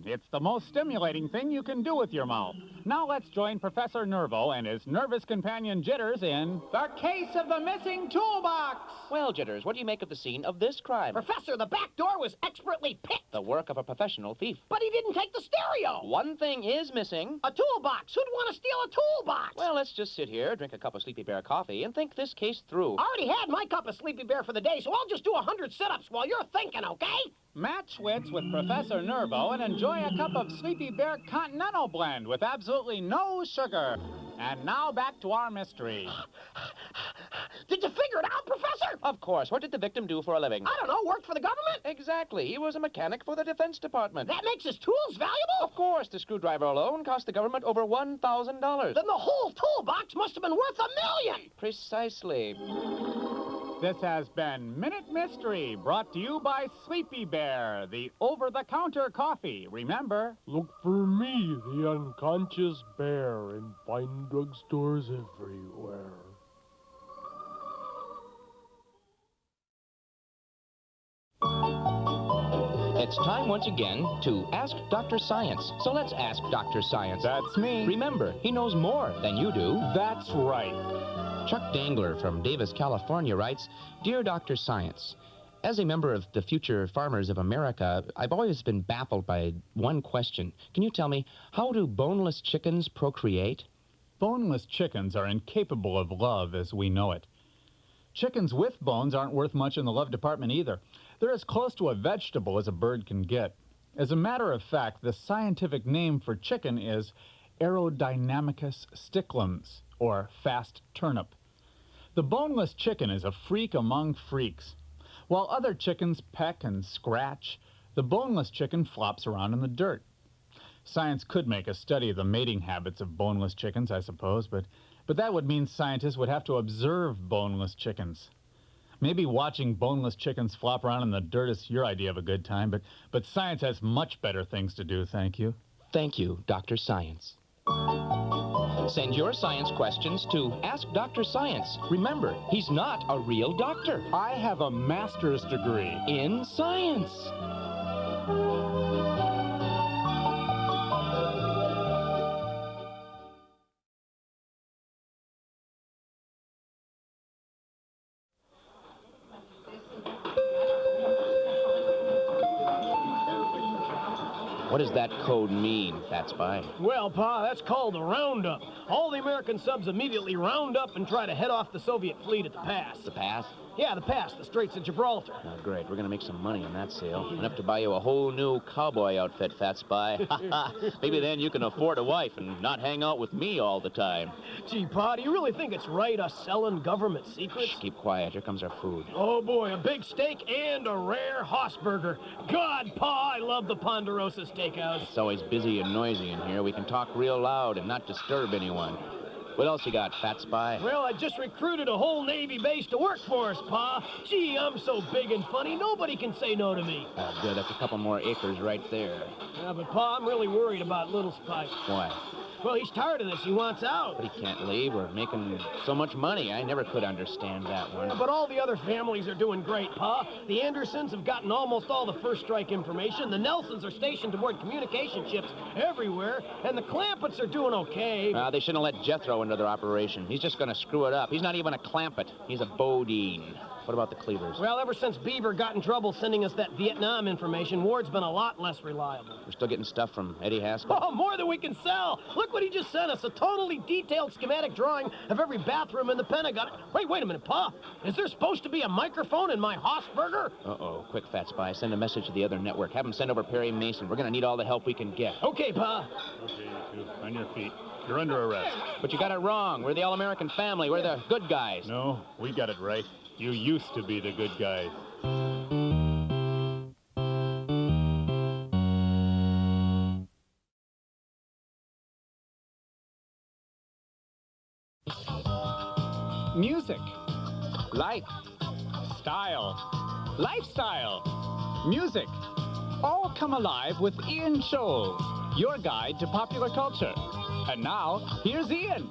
It's the most stimulating thing you can do with your mouth. Now let's join Professor Nervo and his nervous companion Jitters in The Case of the Missing Toolbox. Well, Jitters, what do you make of the scene of this crime? Professor, the back door was expertly picked. The work of a professional thief. But he didn't take the stereo. One thing is missing. A toolbox. Who'd want to steal a toolbox? Well, let's just sit here, drink a cup of Sleepy Bear coffee, and think this case through. I already had my cup of Sleepy Bear for the day, so I'll just do 100 sit-ups while you're thinking, okay? Match wits with Professor Nervo and enjoy a cup of Sleepy Bear Continental Blend with absolutely no sugar. And now back to our mystery. Did you figure it out, Professor? Of course. What did the victim do for a living? I don't know. Worked for the government? Exactly. He was a mechanic for the Defense Department. That makes his tools valuable? Of course. The screwdriver alone cost the government over $1,000. Then the whole toolbox must have been worth $1 million. Precisely. This has been Minute Mystery, brought to you by Sleepy Bear, the over-the-counter coffee. Remember, look for me, the unconscious bear, in fine drugstores everywhere. It's time once again to Ask Dr. Science. So let's ask Dr. Science. That's me. Remember, he knows more than you do. That's right. Chuck Dangler from Davis, California writes, Dear Dr. Science, as a member of the Future Farmers of America, I've always been baffled by one question. Can you tell me, how do boneless chickens procreate? Boneless chickens are incapable of love as we know it. Chickens with bones aren't worth much in the love department either. They're as close to a vegetable as a bird can get. As a matter of fact, the scientific name for chicken is Aerodynamicus sticlums, or fast turnip. The boneless chicken is a freak among freaks. While other chickens peck and scratch, the boneless chicken flops around in the dirt. Science could make a study of the mating habits of boneless chickens, I suppose, but that would mean scientists would have to observe boneless chickens. Maybe watching boneless chickens flop around in the dirt is your idea of a good time, but science has much better things to do, thank you. Thank you, Dr. Science. Send your science questions to Ask Dr. Science. Remember, he's not a real doctor. I have a master's degree in science. What does that code mean, Fat Spy? Well, Pa, that's called the roundup. All the American subs immediately round up and try to head off the Soviet fleet at the pass. The pass? Yeah, the pass, the Straits of Gibraltar. Oh, great. We're going to make some money on that sale. Enough to buy you a whole new cowboy outfit, Fat Spy. Maybe then you can afford a wife and not hang out with me all the time. Gee, Pa, do you really think it's right us selling government secrets? Shh, keep quiet. Here comes our food. Oh, boy, a big steak and a rare Hausberger. God, Pa, I love the Ponderosa Steakhouse. It's always busy and noisy in here. We can talk real loud and not disturb anyone. What else you got, Fat Spy? Well, I just recruited a whole Navy base to work for us, Pa. Gee, I'm so big and funny, nobody can say no to me. Oh, good. That's a couple more acres right there. Yeah, but, Pa, I'm really worried about Little Spike. Why? Well, he's tired of this. He wants out. But he can't leave. We're making so much money. I never could understand that one. Yeah, but all the other families are doing great, Pa. The Andersons have gotten almost all the first strike information. The Nelsons are stationed aboard communication ships everywhere. And the Clampets are doing okay. They shouldn't have let Jethro into their operation. He's just going to screw it up. He's not even a Clampet. He's a Bodine. What about the Cleavers? Well, ever since Beaver got in trouble sending us that Vietnam information, Ward's been a lot less reliable. We're still getting stuff from Eddie Haskell? Oh, more than we can sell. Look what he just sent us, a totally detailed schematic drawing of every bathroom in the Pentagon. Wait a minute, Pa. Is there supposed to be a microphone in my Hausberger? Uh-oh. Quick, Fat Spy. Send a message to the other network. Have them send over Perry Mason. We're going to need all the help we can get. Okay, Pa. Okay, you two. On your feet. You're under arrest. But you got it wrong. We're the all-American family. We're the good guys. No, we got it right. You used to be the good guys. Music, life, style, lifestyle, music, all come alive with Ian Scholes, your guide to popular culture. And now, here's Ian.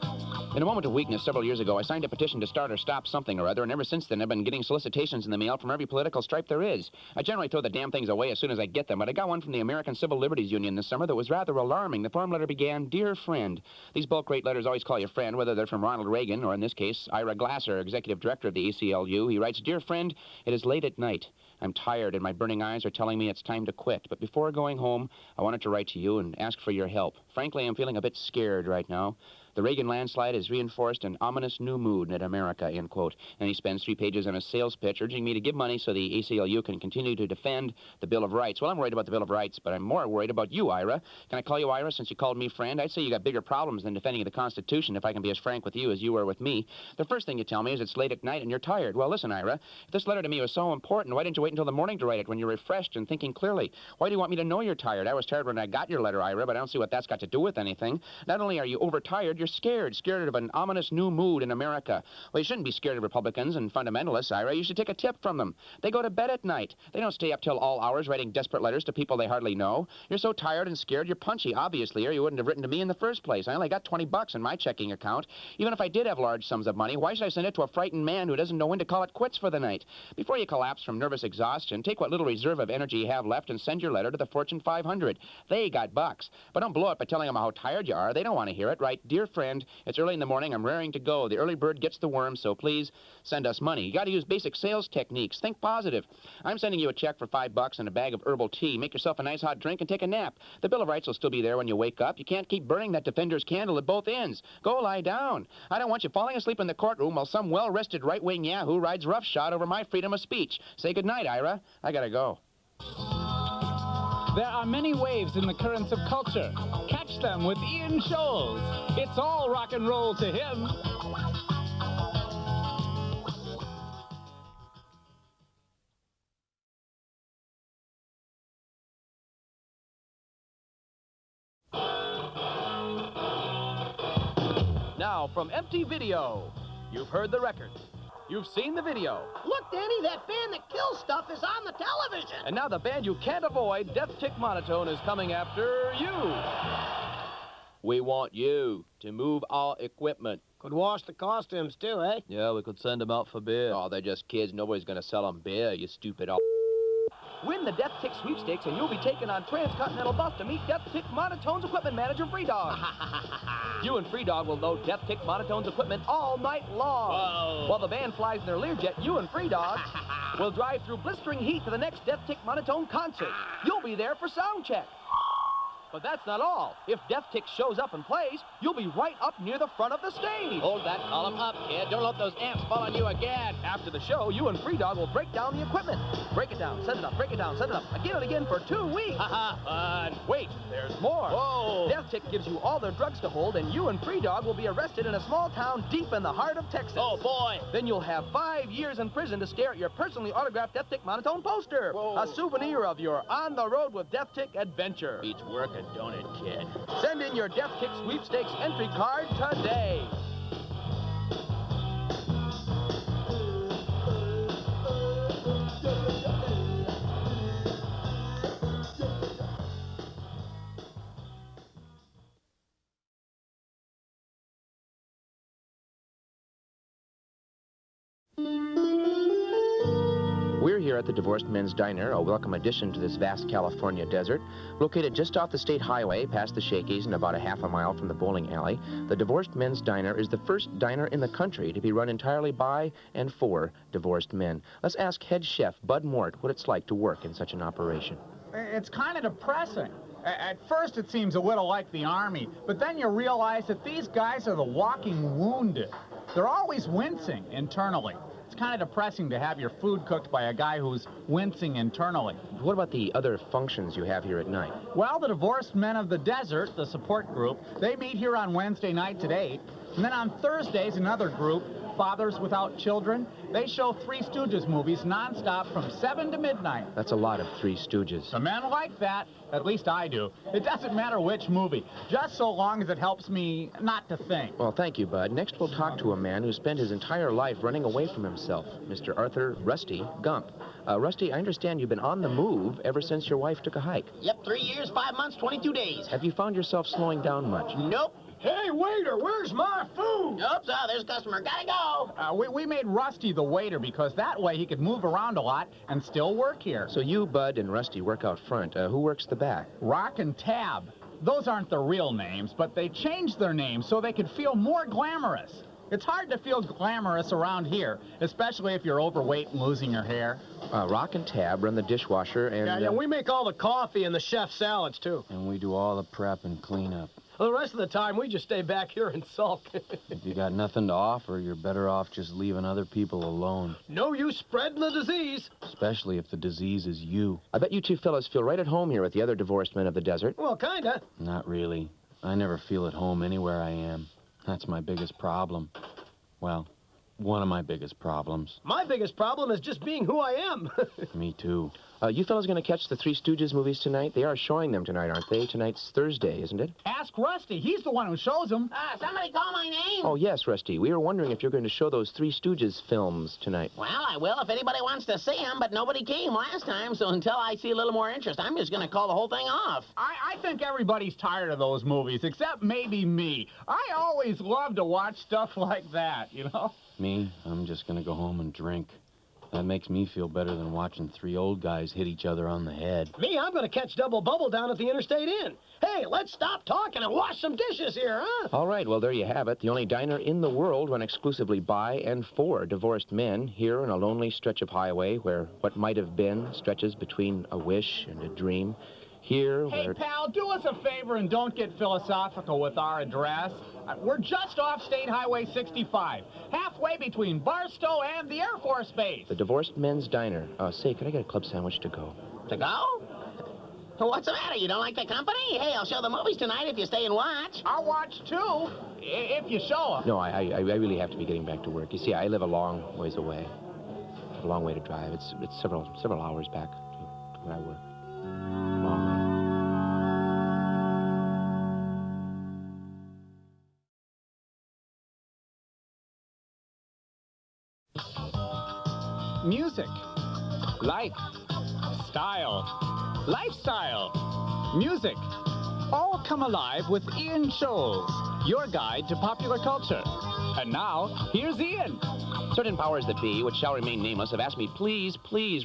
In a moment of weakness several years ago, I signed a petition to start or stop something or other, and ever since then I've been getting solicitations in the mail from every political stripe there is. I generally throw the damn things away as soon as I get them, but I got one from the American Civil Liberties Union this summer that was rather alarming. The form letter began, Dear Friend. These bulk rate letters always call you friend, whether they're from Ronald Reagan or, in this case, Ira Glasser, executive director of the ACLU. He writes, Dear Friend, it is late at night. I'm tired, and my burning eyes are telling me it's time to quit. But before going home, I wanted to write to you and ask for your help. Frankly, I'm feeling a bit scared right now. The Reagan landslide has reinforced an ominous new mood in America, end quote. And he spends 3 pages on a sales pitch urging me to give money so the ACLU can continue to defend the Bill of Rights. Well, I'm worried about the Bill of Rights, but I'm more worried about you, Ira. Can I call you Ira since you called me friend? I'd say you got bigger problems than defending the Constitution, if I can be as frank with you as you were with me. The first thing you tell me is it's late at night and you're tired. Well, listen, Ira, if this letter to me was so important, why didn't you wait until the morning to write it when you're refreshed and thinking clearly? Why do you want me to know you're tired? I was tired when I got your letter, Ira, but I don't see what that's got to do with anything. Not only are you overtired, you're scared of an ominous new mood in America. Well, you shouldn't be scared of Republicans and fundamentalists, Ira. You should take a tip from them. They go to bed at night. They don't stay up till all hours writing desperate letters to people they hardly know. You're so tired and scared, you're punchy, obviously, or you wouldn't have written to me in the first place. I only got $20 in my checking account. Even if I did have large sums of money, why should I send it to a frightened man who doesn't know when to call it quits for the night? Before you collapse from nervous exhaustion, take what little reserve of energy you have left and send your letter to the Fortune 500. They got bucks. But don't blow it by telling them how tired you are. They don't want to hear it. Write, dear friend, it's early in the morning. I'm raring to go. The early bird gets the worm, so please send us money. You got to use basic sales techniques. Think positive. I'm sending you a check for $5 and a bag of herbal tea. Make yourself a nice hot drink and take a nap. The Bill of Rights will still be there when you wake up. You can't keep burning that defender's candle at both ends. Go lie down. I don't want you falling asleep in the courtroom while some well-rested right-wing yahoo rides roughshod over my freedom of speech. Say goodnight, Ira. I gotta go. There are many waves in the currents of culture. Catch them with Ian Scholes. It's all rock and roll to him. Now, from Empty Video, you've heard the record. You've seen the video. Look, Danny, that band that kills stuff is on the television. And now the band you can't avoid, Death Tick Monotone, is coming after you. We want you to move our equipment. Could wash the costumes, too, eh? Yeah, we could send them out for beer. Oh, they're just kids. Nobody's going to sell them beer, you stupid old... Win the Death Tick sweepstakes and you'll be taken on transcontinental bus to meet Death Tick Monotone's equipment manager, Free Dog. You and Free Dog will load Death Tick Monotone's equipment all night long. Whoa. While the band flies in their Learjet, you and Free Dog will drive through blistering heat to the next Death Tick Monotone concert. You'll be there for sound check. But that's not all. If Death Tick shows up and plays, you'll be right up near the front of the stage. Hold that column up, kid. Don't let those amps fall on you again. After the show, you and Free Dog will break down the equipment. Break it down, set it up, break it down, set it up. Again and again for 2 weeks. Ha fun. Wait, there's more. Whoa. Death Tick gives you all their drugs to hold, and you and Free Dog will be arrested in a small town deep in the heart of Texas. Oh, boy. Then you'll have 5 years in prison to stare at your personally autographed Death Tick Monotone poster. Whoa. A souvenir of your On the Road with Death Tick adventure. Beats working, don't it, kid? Send in your Death Tick sweepstakes entry card today. We're here at the Divorced Men's Diner, a welcome addition to this vast California desert. Located just off the state highway, past the Shakey's and about a half a mile from the bowling alley, the Divorced Men's Diner is the first diner in the country to be run entirely by and for divorced men. Let's ask head chef Bud Mort what it's like to work in such an operation. It's kind of depressing. At first, it seems a little like the Army, but then you realize that these guys are the walking wounded. They're always wincing internally. It's kind of depressing to have your food cooked by a guy who's wincing internally. What about the other functions you have here at night? Well, the Divorced Men of the Desert, the support group, they meet here on Wednesday nights at 8. And then on Thursdays, another group, Fathers Without Children, they show Three Stooges movies nonstop from 7 to midnight. That's a lot of Three Stooges. The men like that. At least I do. It doesn't matter which movie, just so long as it helps me not to think. Well, thank you, Bud. Next, we'll talk to a man who spent his entire life running away from himself, Mr. Arthur Rusty Gump. Rusty, I understand you've been on the move ever since your wife took a hike. Yep, 3 years, 5 months, 22 days. Have you found yourself slowing down much? Nope. Hey, waiter, where's my food? Oops, there's a customer. Gotta go. We made Rusty the waiter because that way he could move around a lot and still work here. So you, Bud, and Rusty work out front. Who works the back? Rock and Tab. Those aren't the real names, but they changed their names so they could feel more glamorous. It's hard to feel glamorous around here, especially if you're overweight and losing your hair. Rock and Tab run the dishwasher and... Yeah, we make all the coffee and the chef salads, too. And we do all the prep and cleanup. Well, the rest of the time, we just stay back here and sulk. If you got nothing to offer, you're better off just leaving other people alone. No use spreading the disease. Especially if the disease is you. I bet you two fellas feel right at home here with the other divorced men of the desert. Well, kinda. Not really. I never feel at home anywhere I am. That's my biggest problem. Well, one of my biggest problems. My biggest problem is just being who I am. Me too. You fellas going to catch the Three Stooges movies tonight? They are showing them tonight, aren't they? Tonight's Thursday, isn't it? Ask Rusty. He's the one who shows them. Somebody call my name. Oh, yes, Rusty. We were wondering if you're going to show those Three Stooges films tonight. Well, I will if anybody wants to see them, but nobody came last time, so until I see a little more interest, I'm just going to call the whole thing off. I think everybody's tired of those movies, except maybe me. I always love to watch stuff like that, you know? Me, I'm just gonna go home and drink. That makes me feel better than watching three old guys hit each other on the head. Me, I'm going to catch Double Bubble down at the Interstate Inn. Hey, let's stop talking and wash some dishes here, huh? All right, well, there you have it. The only diner in the world run exclusively by and for divorced men, here on a lonely stretch of highway where what might have been stretches between a wish and a dream. Here, Hey, where... pal, do us a favor and don't get philosophical with our address. We're just off State Highway 65, halfway between Barstow and the Air Force Base. The Divorced Men's Diner. Say, could I get a club sandwich to go? To go? What's the matter? You don't like the company? Hey, I'll show the movies tonight if you stay and watch. I'll watch, too, if you show them. No, I really have to be getting back to work. You see, I live a long ways away. A long way to drive. It's several hours back to where I work. Long way. Music, life, style, lifestyle, music, all come alive with Ian Scholes, your guide to popular culture. And now, here's Ian. Certain powers that be, which shall remain nameless, have asked me, please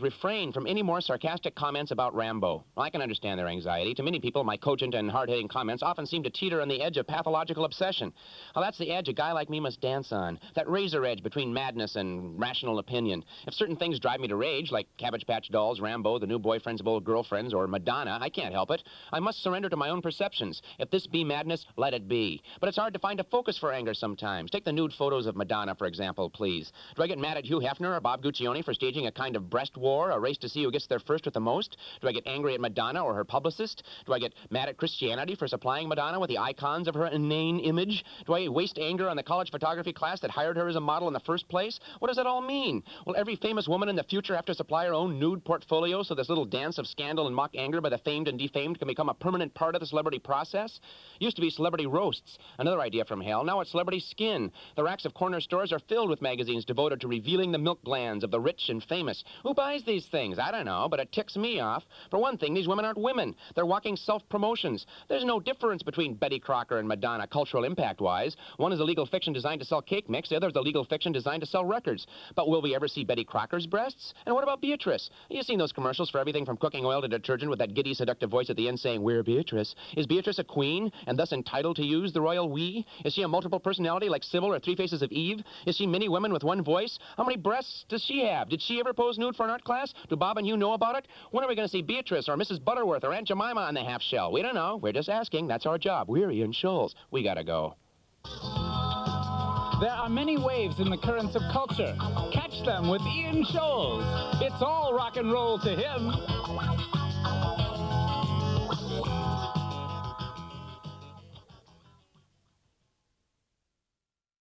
refrain from any more sarcastic comments about Rambo. Well, I can understand their anxiety. To many people, my cogent and hard-hitting comments often seem to teeter on the edge of pathological obsession. Well, that's the edge a guy like me must dance on. That razor edge between madness and rational opinion. If certain things drive me to rage, like Cabbage Patch Dolls, Rambo, the new boyfriends of old girlfriends, or Madonna, I can't help it. I must surrender to my own perceptions. If this be madness, let it be. But it's hard to find a focus for anger sometimes. Take the nude photos of Madonna, for example, please. Do I get mad at Hugh Hefner or Bob Guccione for staging a kind of breast war, a race to see who gets there first with the most? Do I get angry at Madonna or her publicist? Do I get mad at Christianity for supplying Madonna with the icons of her inane image? Do I waste anger on the college photography class that hired her as a model in the first place? What does that all mean? Will every famous woman in the future have to supply her own nude portfolio so this little dance of scandal and mock anger by the famed and defamed can become a permanent part of the celebrity process? Used to be celebrity roasts. Another idea from hell. Now it's celebrity skin. The racks of corner stores are filled with magazines devoted to revealing the milk glands of the rich and famous. Who buys these things? I don't know, but it ticks me off. For one thing, these women aren't women. They're walking self-promotions. There's no difference between Betty Crocker and Madonna, cultural impact-wise. One is a legal fiction designed to sell cake mix. The other is a legal fiction designed to sell records. But will we ever see Betty Crocker's breasts? And what about Beatrice? You've seen those commercials for everything from cooking oil to detergent with that giddy, seductive voice at the end saying, "We're Beatrice." Is Beatrice a queen and thus entitled to use the royal we? Is she a multiple personality like Sybil or Three Faces of Eve? Is she many women with one voice? How many breasts does she have? Did she ever pose nude for an art class? Do Bob and you know about it? When are we going to see Beatrice or Mrs. Butterworth or Aunt Jemima on the half shell? We don't know. We're just asking. That's our job. We're Ian Scholes. We gotta go. There are many waves in the currents of culture. Catch them with Ian Scholes. It's all rock and roll to him.